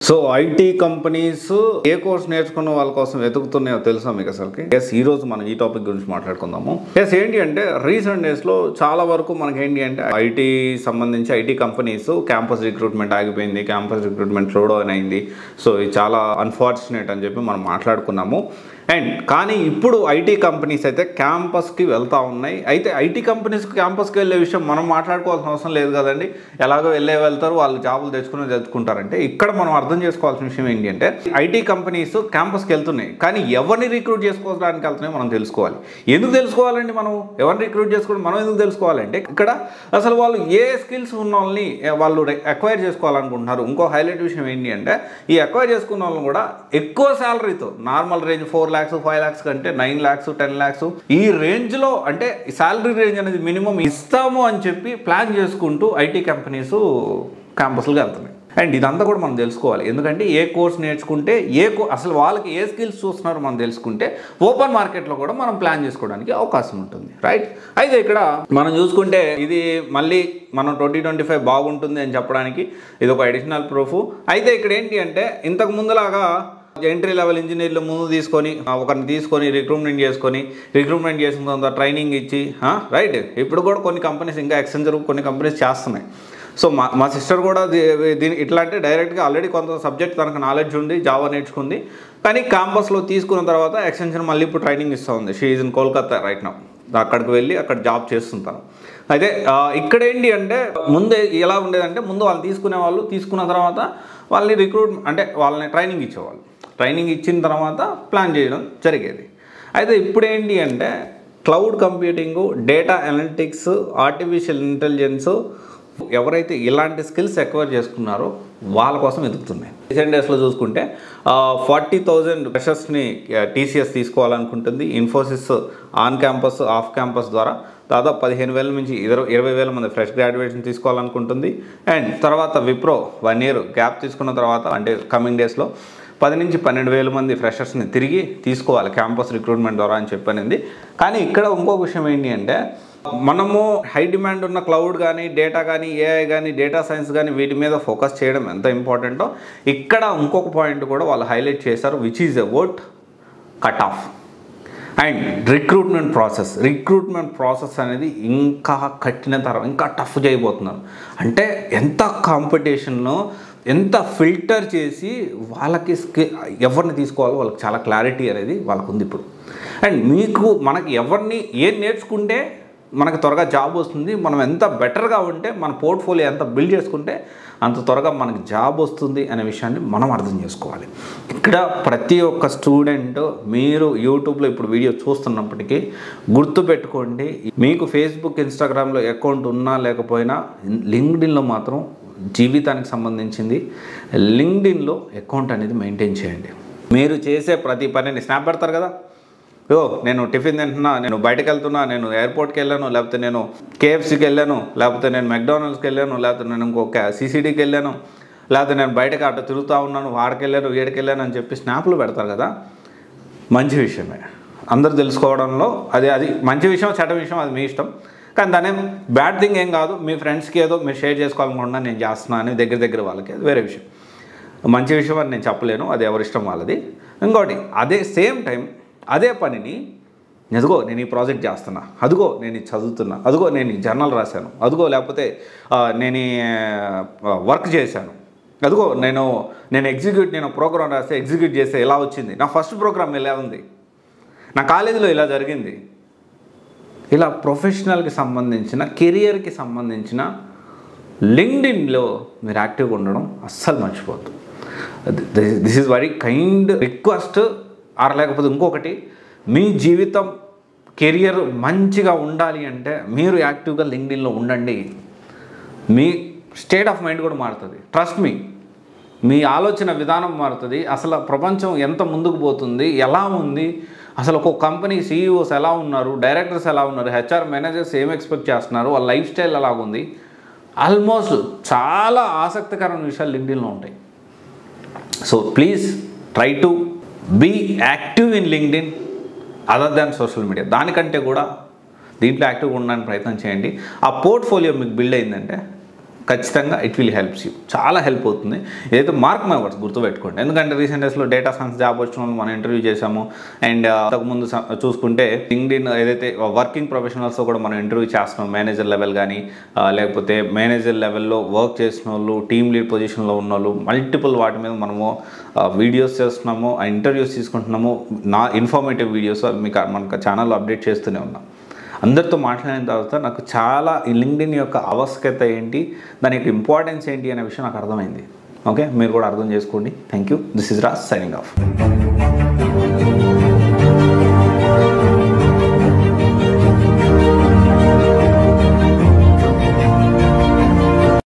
So IT companies A course నేర్చుకున్న వాళ్ళ కోసం వెతుకుతున్నాయో తెలుసా మీకు అసలుకి? ఈ రోజు మనం ఈ టాపిక్ గురించి మాట్లాడుకుందాము. ఏంటి అంటే రీసెంట్ డేస్లో చాలా వరకు మనకి ఏంటి అంటే ఐటీ సంబంధించి ఐటీ కంపెనీస్ క్యాంపస్ రిక్రూట్మెంట్ ఆగిపోయింది, క్యాంపస్ రిక్రూట్మెంట్ స్లో డౌన్ అయింది. సో ఇది చాలా అన్ఫార్చునేట్ అని చెప్పి మనం మాట్లాడుకున్నాము. కానీ ఇప్పుడు ఐటీ కంపెనీస్ అయితే క్యాంపస్కి వెళ్తూ ఉన్నాయి. అయితే ఐటీ కంపెనీస్కి క్యాంపస్కి వెళ్ళే విషయం మనం మాట్లాడుకోవాల్సిన అవసరం లేదు కదండి. ఎలాగో వెళ్తారు, వాళ్ళు జాబులు తెచ్చుకుంటారంటే ఇక్కడ మనం అర్థం చేసుకోవాల్సిన విషయం ఏంటి అంటే ఐటీ కంపెనీస్ క్యాంపస్కి వెళ్తున్నాయి, కానీ ఎవరిని రిక్రూట్ చేసుకోవడానికి వెళ్తున్నాయి మనం తెలుసుకోవాలి. ఎందుకు తెలుసుకోవాలండి? మనం ఎవరిని రిక్రూట్ చేసుకోవడం మనం ఎందుకు తెలుసుకోవాలంటే ఇక్కడ అసలు వాళ్ళు ఏ స్కిల్స్ ఉన్న వాళ్ళని వాళ్ళు అక్వైర్ చేసుకోవాలనుకుంటున్నారు. ఇంకో హైలైట్ విషయం ఏంటి అంటే ఈ అక్వైర్ చేసుకున్న వాళ్ళని కూడా ఎక్కువ శాలరీతో, నార్మల్ రేంజ్ 4 lakhs 5 lakhs కంటే 9 lakhs 10 lakhs ఈ రేంజ్లో అంటే శాలరీ రేంజ్ అనేది మినిమం ఇస్తాము అని చెప్పి ప్లాన్ చేసుకుంటూ ఐటీ కంపెనీస్ క్యాంపస్లకు వెళ్తున్నాయి. అండ్ ఇదంతా కూడా మనం తెలుసుకోవాలి. ఎందుకంటే ఏ కోర్స్ నేర్చుకుంటే అసలు వాళ్ళకి ఏ స్కిల్స్ చూస్తున్నారో మనం తెలుసుకుంటే ఓపెన్ మార్కెట్లో కూడా మనం ప్లాన్ చేసుకోవడానికి అవకాశం ఉంటుంది, రైట్? అయితే ఇక్కడ మనం చూసుకుంటే ఇది మళ్ళీ మనం 2025 బాగుంటుంది అని చెప్పడానికి ఇది ఒక అడిషనల్ ప్రూఫ్. అయితే ఇక్కడ ఏంటి అంటే ఇంతకు ముందులాగా ఎంట్రీ లెవెల్ ఇంజనీర్లు ముందు ఒకరిని తీసుకొని రిక్రూట్మెంట్ చేసిన తర్వాత ట్రైనింగ్ ఇచ్చి రైట్. ఇప్పుడు కూడా కొన్ని కంపెనీస్ ఇంకా ఎక్స్చెంజర్ కొన్ని కంపెనీస్ చేస్తున్నాయి. సో మా సిస్టర్ కూడా ఇట్లా అంటే డైరెక్ట్గా ఆల్రెడీ కొంత సబ్జెక్ట్ తనకు నాలెడ్జ్ ఉంది, జావా నేర్చుకుంది, కానీ క్యాంపస్లో తీసుకున్న తర్వాత ఎక్స్టెన్షన్ మళ్ళీ ఇప్పుడు ట్రైనింగ్ ఇస్తూ ఉంది. She is in Kolkata right now. అక్కడికి వెళ్ళి అక్కడ జాబ్ చేస్తుంటాను. అయితే ఇక్కడ ఏంటి అంటే ముందే ఎలా ఉండేదంటే ముందు వాళ్ళు తీసుకున్న తర్వాత వాళ్ళని వాళ్ళని ట్రైనింగ్ ఇచ్చేవాళ్ళు. ట్రైనింగ్ ఇచ్చిన తర్వాత ప్లాన్ చేయడం జరిగేది. అయితే ఇప్పుడు ఏంటి అంటే cloud కంప్యూటింగు, data analytics, artificial intelligence ఎవరైతే ఇలాంటి స్కిల్స్ ఎక్వైర్ చేసుకున్నారో వాళ్ళ కోసం వెతుకుతున్నాయి. రీసెంట్ డేస్లో చూసుకుంటే 40,000 ఫ్రెషర్స్ని TCS తీసుకోవాలనుకుంటుంది. Infosys on campus, off campus ద్వారా దాదాపు 15,000 నుంచి 20,000 మంది ఫ్రెష్ గ్రాడ్యుయేషన్ తీసుకోవాలనుకుంటుంది. అండ్ తర్వాత విప్రో 1 year గ్యాప్ తీసుకున్న తర్వాత అంటే కమింగ్ డేస్లో 10 నుంచి 12,000 మంది ఫ్రెషర్స్ని తిరిగి తీసుకోవాలి క్యాంపస్ రిక్రూట్మెంట్ ద్వారా అని చెప్పనింది. కానీ ఇక్కడ ఇంకొక విషయం ఏంటి అంటే మనము హై డిమాండ్ ఉన్న క్లౌడ్ కానీ, డేటా కానీ, AI కానీ, డేటా సైన్స్ కానీ వీటి మీద ఫోకస్ చేయడం ఎంత ఇంపార్టెంటో ఇక్కడ ఇంకొక పాయింట్ కూడా వాళ్ళు హైలైట్ చేశారు, which is about cut off and recruitment process అనేది ఇంకా కఠినతరం, ఇంకా టఫ్ చేయబోతున్నారు. అంటే ఎంత కాంపిటీషన్లో ఎంత ఫిల్టర్ చేసి వాళ్ళకి ఎవరిని తీసుకోవాలో వాళ్ళకి చాలా క్లారిటీ అనేది వాళ్ళకు ఉంది ఇప్పుడు. అండ్ మనకి ఎవరిని ఏం నేర్చుకుంటే మనకు త్వరగా జాబ్ వస్తుంది, మనం ఎంత బెటర్గా ఉంటే మన పోర్ట్ఫోలియో ఎంత బిల్డ్ చేసుకుంటే అంత త్వరగా మనకి జాబ్ వస్తుంది అనే విషయాన్ని మనం అర్థం చేసుకోవాలి. ఇక్కడ ప్రతి ఒక్క స్టూడెంట్ మీరు యూట్యూబ్లో ఇప్పుడు వీడియో చూస్తున్నప్పటికీ గుర్తుపెట్టుకోండి, మీకు ఫేస్బుక్, ఇన్స్టాగ్రామ్లో అకౌంట్ ఉన్నా లేకపోయినా లింక్డ్ఇన్లో మాత్రం జీవితానికి సంబంధించింది లింక్డ్ఇన్లో అకౌంట్ అనేది మెయింటైన్ చేయండి. మీరు చేసే ప్రతి పనిని స్నాప్ పెడతారు కదా, నేను టిఫిన్ తింటున్నా, నేను బయటకు వెళ్తున్నా, నేను ఎయిర్పోర్ట్కి వెళ్ళాను, లేకపోతే నేను KFCకి వెళ్ళాను, లేకపోతే నేను మెక్డానల్డ్స్కి వెళ్ళాను, లేకపోతే నేను ఇంకొక CCDకి వెళ్ళాను, లేకపోతే నేను బయటకు అటు తిరుగుతూ ఉన్నాను, వాడికి వెళ్ళాను, వీడికి వెళ్ళాను అని చెప్పి స్నాప్లు పెడతారు కదా. మంచి విషయమే, అందరూ తెలుసుకోవడంలో అది మంచి విషయం, చెడ్డ విషయం అది మీ ఇష్టం. కానీ దాని బ్యాడ్ థింగ్ ఏం కాదు. మీ ఫ్రెండ్స్కి ఏదో మీరు షేర్ చేసుకోవాలనుకుంటున్నా నేను చేస్తున్నాను అని దగ్గర వాళ్ళకి అది వేరే విషయం. మంచి విషయం అని నేను చెప్పలేను, అది ఎవరిష్టం వాళ్ళది. ఇంకోటి అదే సేమ్ టైం అదే పనిని అదిగో నేను ఈ ప్రాజెక్ట్ చేస్తున్నా, అదిగో నేను ఇది చదువుతున్నా, అదిగో నేను ఈ జర్నల్ రాశాను, అదిగో లేకపోతే నేను వర్క్ చేశాను, అదిగో నేను ప్రోగ్రామ్ రాస్తే ఎగ్జిక్యూట్ చేస్తే ఎలా వచ్చింది, నా ఫస్ట్ ప్రోగ్రామ్ ఎలా ఉంది, నా కాలేజీలో ఇలా జరిగింది. ఇలా ప్రొఫెషనల్కి సంబంధించిన, కెరియర్కి సంబంధించిన లింక్డ్ఇన్లో మీరు యాక్టివ్గా ఉండడం అస్సలు మర్చిపోద్దు. This is very kind request. లేకపోతే ఇంకొకటి, మీ జీవితం కెరియర్ మంచిగా ఉండాలి అంటే మీరు యాక్టివ్గా లింక్డ్ఇన్లో ఉండండి. మీ స్టేట్ ఆఫ్ మైండ్ కూడా మారుతుంది. ట్రస్ట్ మీ ఆలోచన విధానం మారుతుంది. అసలు ప్రపంచం ఎంత ముందుకు పోతుంది, ఎలా ఉంది, అసలు ఒక్కొక్క కంపెనీ CEOs ఎలా ఉన్నారు, డైరెక్టర్స్ ఎలా ఉన్నారు, HR మేనేజర్స్ ఏం ఎక్స్పెక్ట్ చేస్తున్నారు, వాళ్ళ లైఫ్ స్టైల్ ఎలాగుంది, ఆల్మోస్ట్ చాలా ఆసక్తికరమైన విషయాలు లింక్డ్ఇన్లో ఉంటాయి. So please try to be active in LinkedIn other than social media. దానికంటే కూడా దీంట్లో యాక్టివ్గా ఉండడానికి ప్రయత్నం చేయండి. ఆ పోర్ట్ఫోలియో మీకు బిల్డ్ అయిందంటే ఖచ్చితంగా ఇట్ విల్ హెల్ప్స్ యూ, చాలా హెల్ప్ అవుతుంది. ఏదైతే మార్క్ మై వర్డ్స్ గుర్తుపెట్టుకోండి. ఎందుకంటే రీసెంట్ డేస్లో డేటా సైన్స్ జాబ్ వచ్చిన వాళ్ళు మనం ఇంటర్వ్యూ చేసాము. అండ్ అంతకుముందు చూసుకుంటే లింక్డ్ఇన్ ఏదైతే వర్కింగ్ ప్రొఫెషనల్స్ కూడా మనం ఇంటర్వ్యూ చేస్తున్నాం. మేనేజర్ లెవెల్ కానీ లేకపోతే మేనేజర్ లెవెల్లో వర్క్ చేసిన వాళ్ళు, టీమ్ లీడ్ పొజిషన్లో ఉన్న వాళ్ళు, మల్టిపుల్ వాటి మీద మనము వీడియోస్ చేస్తున్నాము, ఇంటర్వ్యూస్ తీసుకుంటున్నాము. నా ఇన్ఫర్మేటివ్ వీడియోస్ మీకు మనకు ఛానల్లో అప్డేట్ చేస్తూనే ఉన్నాం. అందరితో మాట్లాడిన తర్వాత నాకు చాలా ఈ లింక్డ్ఇన్ యొక్క ఆవశ్యకత ఏంటి, దాని యొక్క ఇంపార్టెన్స్ ఏంటి అనే విషయం నాకు అర్థమైంది. ఓకే, మీరు కూడా అర్థం చేసుకోండి. Thank you. This is Raj signing off.